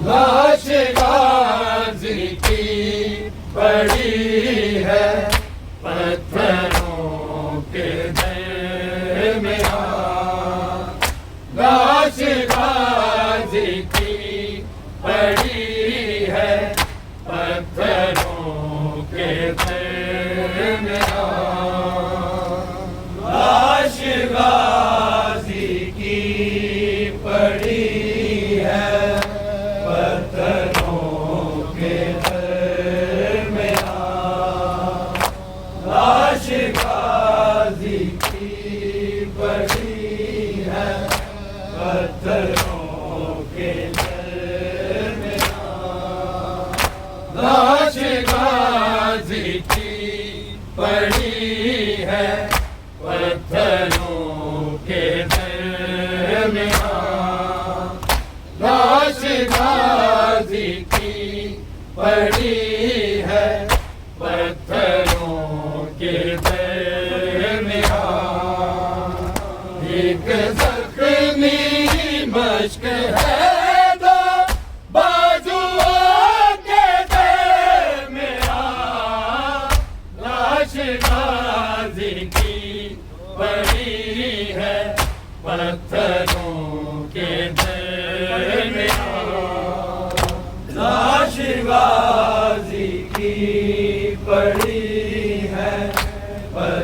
लाश गाजी की पड़ी है पत्थरों के दरमियां। लाश गाजी की पड़ी है पत्थरों के दरमियां। लाश गाजी की पड़ी है पत्थरों के दरमियां। लाश गाजी की पड़ी है पत्थरों के दरमियां। लाश गाजी की पड़ी है पत्थरों के दरमियां। लाश गाजी की पड़ी है पत्थरों के दरमियां। एक ज़ख्मी मश्क है दो बाजुओं के दरमियां। लाश गाजी की पड़ी है पत्थरों के दरमियां। लाश गाजी की पड़ी है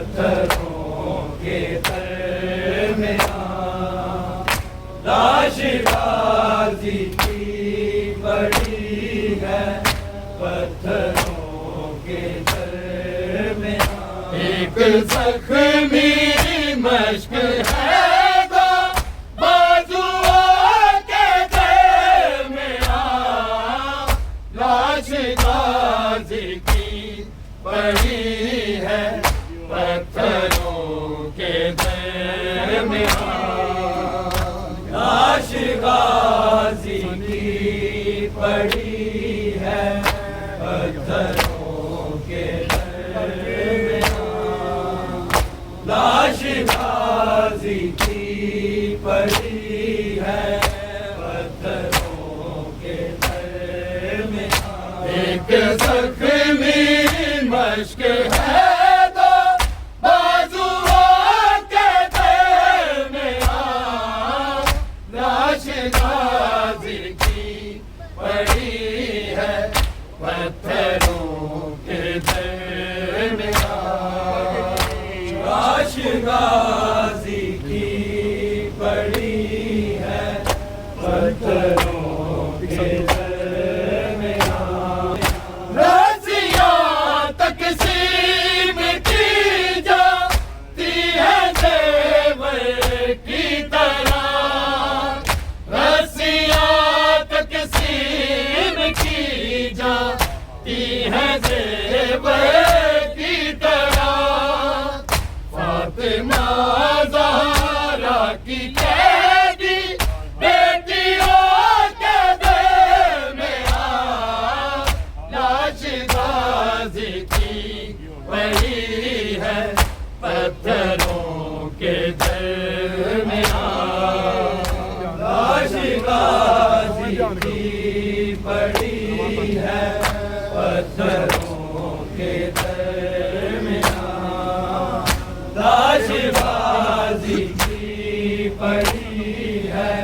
पत्थरों के दरमियां। लाश गाजी की पड़ी है पत्थरों के दरमियां। एक ज़ख्मी मश्क है दो बाजुओं के दरमियां। लाश गाजी की पड़ी है पत्थरों के दरमियां। लाश गाजी की पड़ी है पत्थरों के दरमियां। लाश गाजी की पड़ी है पत्थरों के दरमियां। एक ज़ख्मी मश्क है दो बाजुओं के दरमियां। लाश गाजी की पड़ी है पत्थरों के दरमियां। लाश गाजी की पड़ी है पत्थरों के दरमियां। रस्सियां तक़सीम की जाती है ज़ेवर की तरह। रस्सियां तक़सीम की जाती है ज़ेवर की तरह। फातिमा ज़हरा की कैदी बेटियों के दरमियां। लाश गाजी की पड़ी है पत्थरों के दरमियां। लाश गाजी की पड़ी है पत्थरों के दरमियां। लाश गाजी की पड़ी है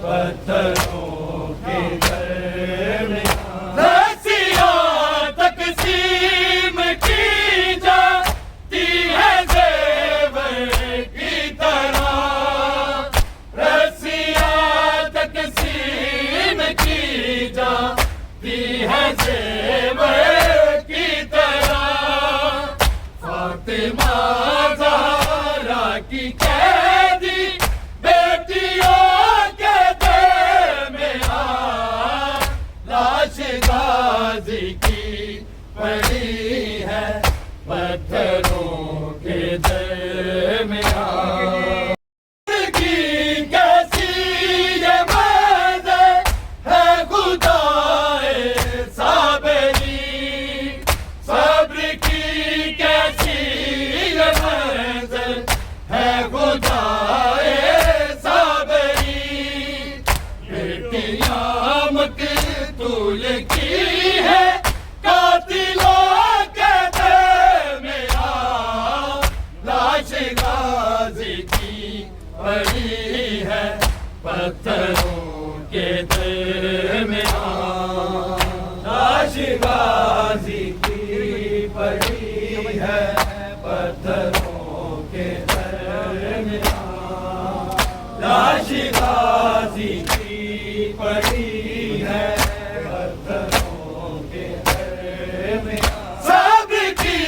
पत्थरों के दरमियान। रस्सियाँ तकसीम की जाती है ज़ेवर की तरह, रस्सियाँ तकसीम की जाती है ज़ेवर की तरह। फातिमा ज़हरा की कैदी बेटियों के दरमियान, लाश गाज़ी की पड़ी है पत्थरों के दरमियान। कैसी ये मंज़र है खुदाए साबरी, सब्र की कैसी ये मंज़र है खुदाए साबरी। बेटियां मकतूल की है कातिलों के दरमियान, लाश गाज़ी की पड़ी है पत्थरों के दरमियान, लाश गाज़ी की पड़ी है पत्थरों के दरमियान, लाश गाज़ी की पड़ी है पत्थरों के दरमियान। सब्र की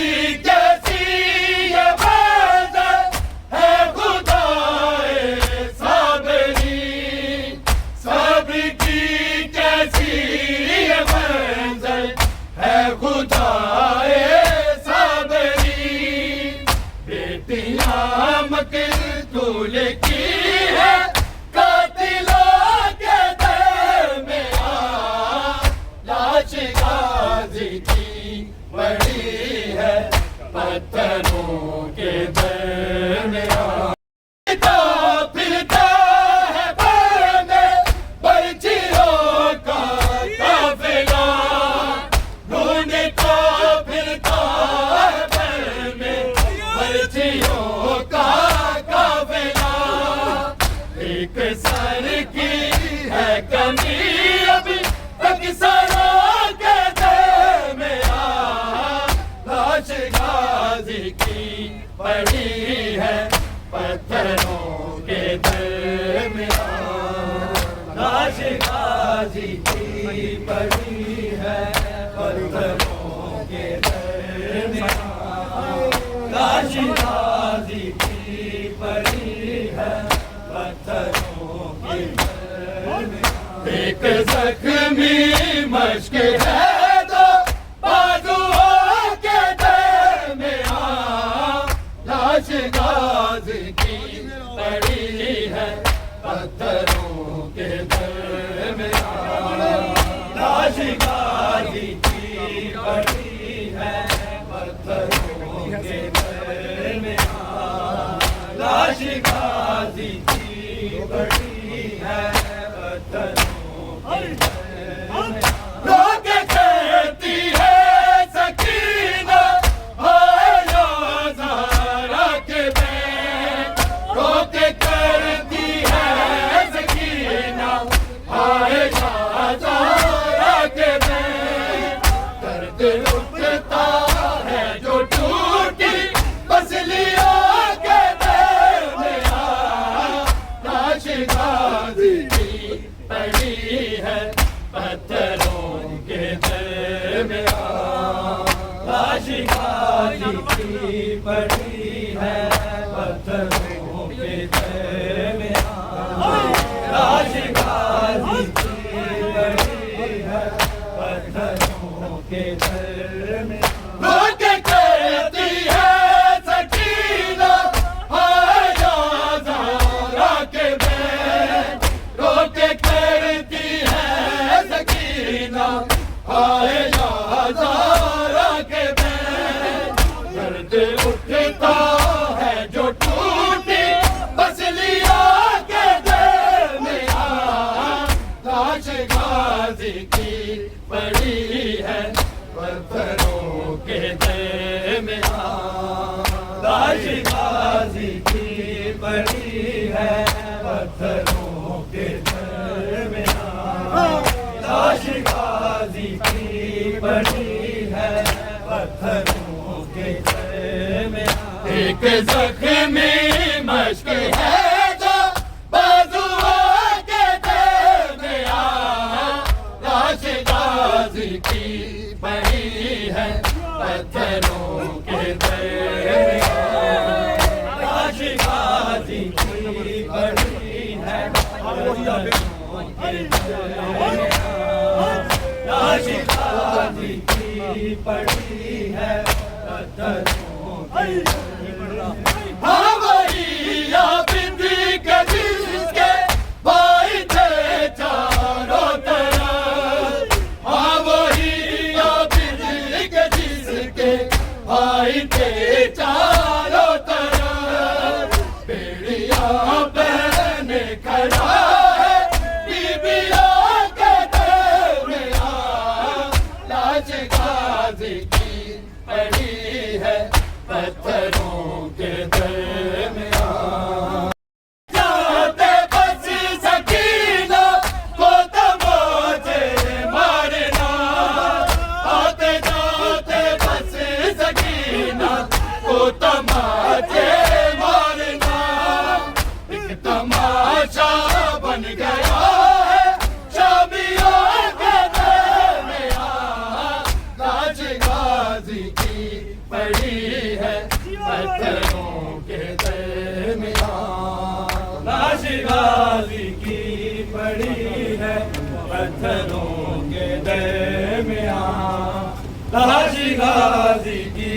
कैसी ये मंज़र है खुदाए साबरी, सब्र की कैसी ये मंज़र है खुदाए साबरी। बेटियां मकतूल की है कातिलों के दरमियान, लाश गाज़ी की पड़ी है पत्थरों के दरमियान। फिरता है बरने बर्छियों का काफ़िला, ढूंढता फिरता है बरने बर्छियों का काफ़िला। एक सर की है कमी अभी तक सरों के दरमियान, लाश गाज़ी की पड़ी है पत्थरों के दरमियान, लाश गाज़ी की पड़ी है पत्थरों के दरमियान, लाश गाज़ी की पड़ी है पत्थरों के दरमियान। एक ज़ख्मी मश्क है दो बाजुओं के दरमियान, लाश गाज़ी की पड़ी है पत्थरों के दरमियान, लाश गाज़ी की पड़ी है पत्थरों के दरमियान, लाश गाज़ी की पड़ी है पत्थरों के दरमियान। रोके कहती है सकीना हाय या ज़हरा के बैन, रोके करती है सकीना हाय या ज़हरा के बैन। दर्द उठता है जो टूटी पसलियों के दरमियान, लाश गाज़ी की पड़ी है पत्थरों के दरमियान, लाश गाज़ी की पड़ी है पत्थरों के दरमियान, लाश गाज़ी की पड़ी है पत्थरों के दरमियान। रोके कहती है सकीना हाय या ज़हरा के बैन, रोके करती है सकीना हाय या ज़हरा के बैन। दर्द उठता है जो टूटी पसलियों के दरमियान, लाश गाज़ी की पड़ी है पत्थरों के दरमियान, लाश गाज़ी की पड़ी है पत्थरों के दरमियां लाश गाजी की पड़ी है पत्थरों के दरमियां। एक जख्मी मश्क है जो बाजुओं के दरमियां लाश गाजी की पड़ी है पत्थरों के दरमियां लाश गाजी की पड़ी है पत्थरों के दरमियां लाश गाजी की पड़ी है पत्थरों के दरमियां। हाँ वही आबिद के जिसके भाई थे चारों तरफ हाँ वही आबिद के जिसके भाई थे चारों तरफ बेड़ियां पहने खड़ा है बीबियों के दरमियां लाश गाजी की पड़ी है पत्थरों के दरमियां। जाते बस सकीना को तमाचे मारना आते जाते बस सकीना को तमाचे मारना एक तमाशा बन गया है शामियों के दरमियां लाश गाजी की पड़ी है पत्थरों के दरमियां लाश गाजी की पड़ी है पत्थरों के दरमियां लाश गाजी की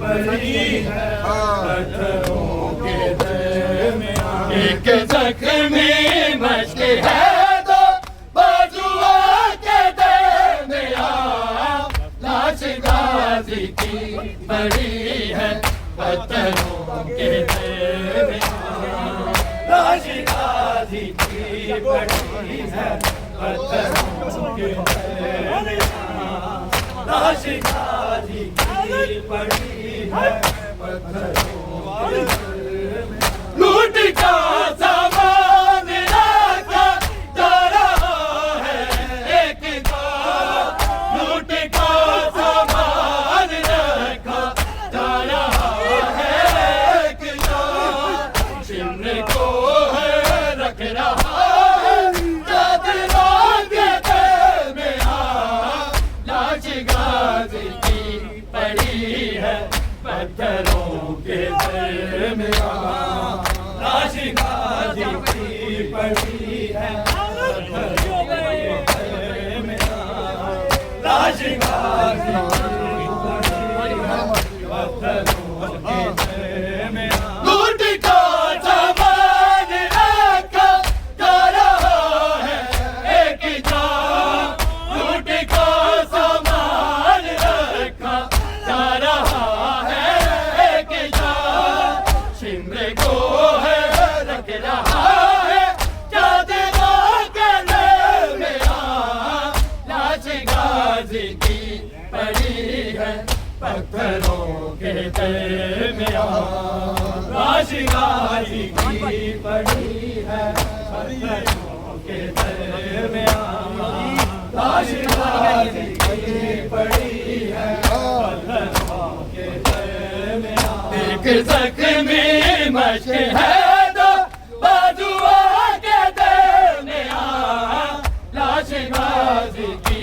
पड़ी है पत्थरों के दरमियां। एक जख्मी मश्क है दो बाजुओं के दरमियां लाश गाजी की पड़ी है पत्थरों के दरमियां लाश गाजी की पड़ी है पत्थरों के दरमियां लाश गाजी की पड़ी है पत्थरों के दरमियां। लूट का सामान रखा जा रहा है एक गाँव लूट का सामान रखा जा रहा है एक गाँव शिमले को है रख रहा है चादरों के दरमियां लाश गाजी की पड़ी है पत्थरों के दरमियां लाश गाजी की पड़ी है पत्थरों के दरमियां लाश गाजी की पड़ी है पत्थरों के दरमियां। लूट का सामान रखा जा रहा है एक जान लूट का सामान रखा जा रहा है एक जान शिमले को है रख रहा है चादरों के दरमियां लाश गाजी की पड़ी है पत्थरों के दरमियां लाश गाजी की पड़ी है पत्थरों के दरमियां लाश गाजी की पड़ी है पत्थरों के दरमियां। एक जख्मी मश्क है दो बाजुओं के दरमियां लाश गाजी की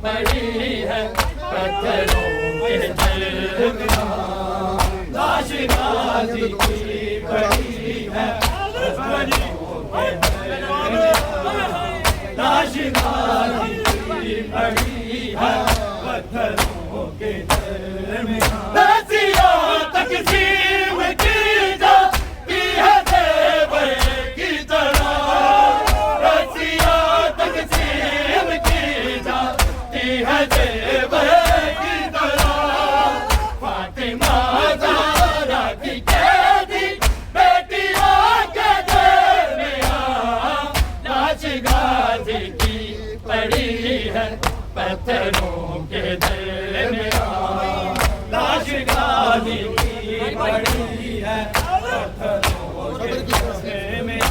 पड़ी है पत्थरों के दरमियां लाश गाजी की पड़ी है पत्थरों के दरमियां लाश गाजी की पड़ी है पत्थरों के दरमियां। रस्सियां तकसीम की जाती है ज़ेवर की तरह रस्सियां तकसीम की जाती है ज़ेवर की तरह फातिमा ज़हरा की कैदी बेटियों के दरमियां लाश गाजी की पड़ी है पत्थरों के दरमियां लाश गाजी की पड़ी है पत्थरों के दरमियां।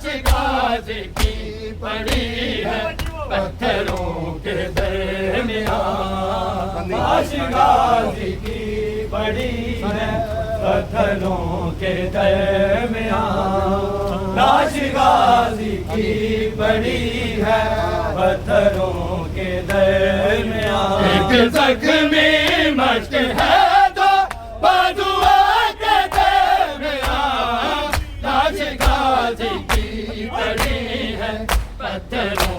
लाश गाजी की पड़ी है पत्थरों के दरमियान, लाश गाजी की पड़ी है पत्थरों के दरमियान, लाश गाजी की पड़ी है पत्थरों के दरमियान। एक जख्मी मश्क है तो बाजुआ के दरमियान, लाश गाजी की पड़ी है पत्थरों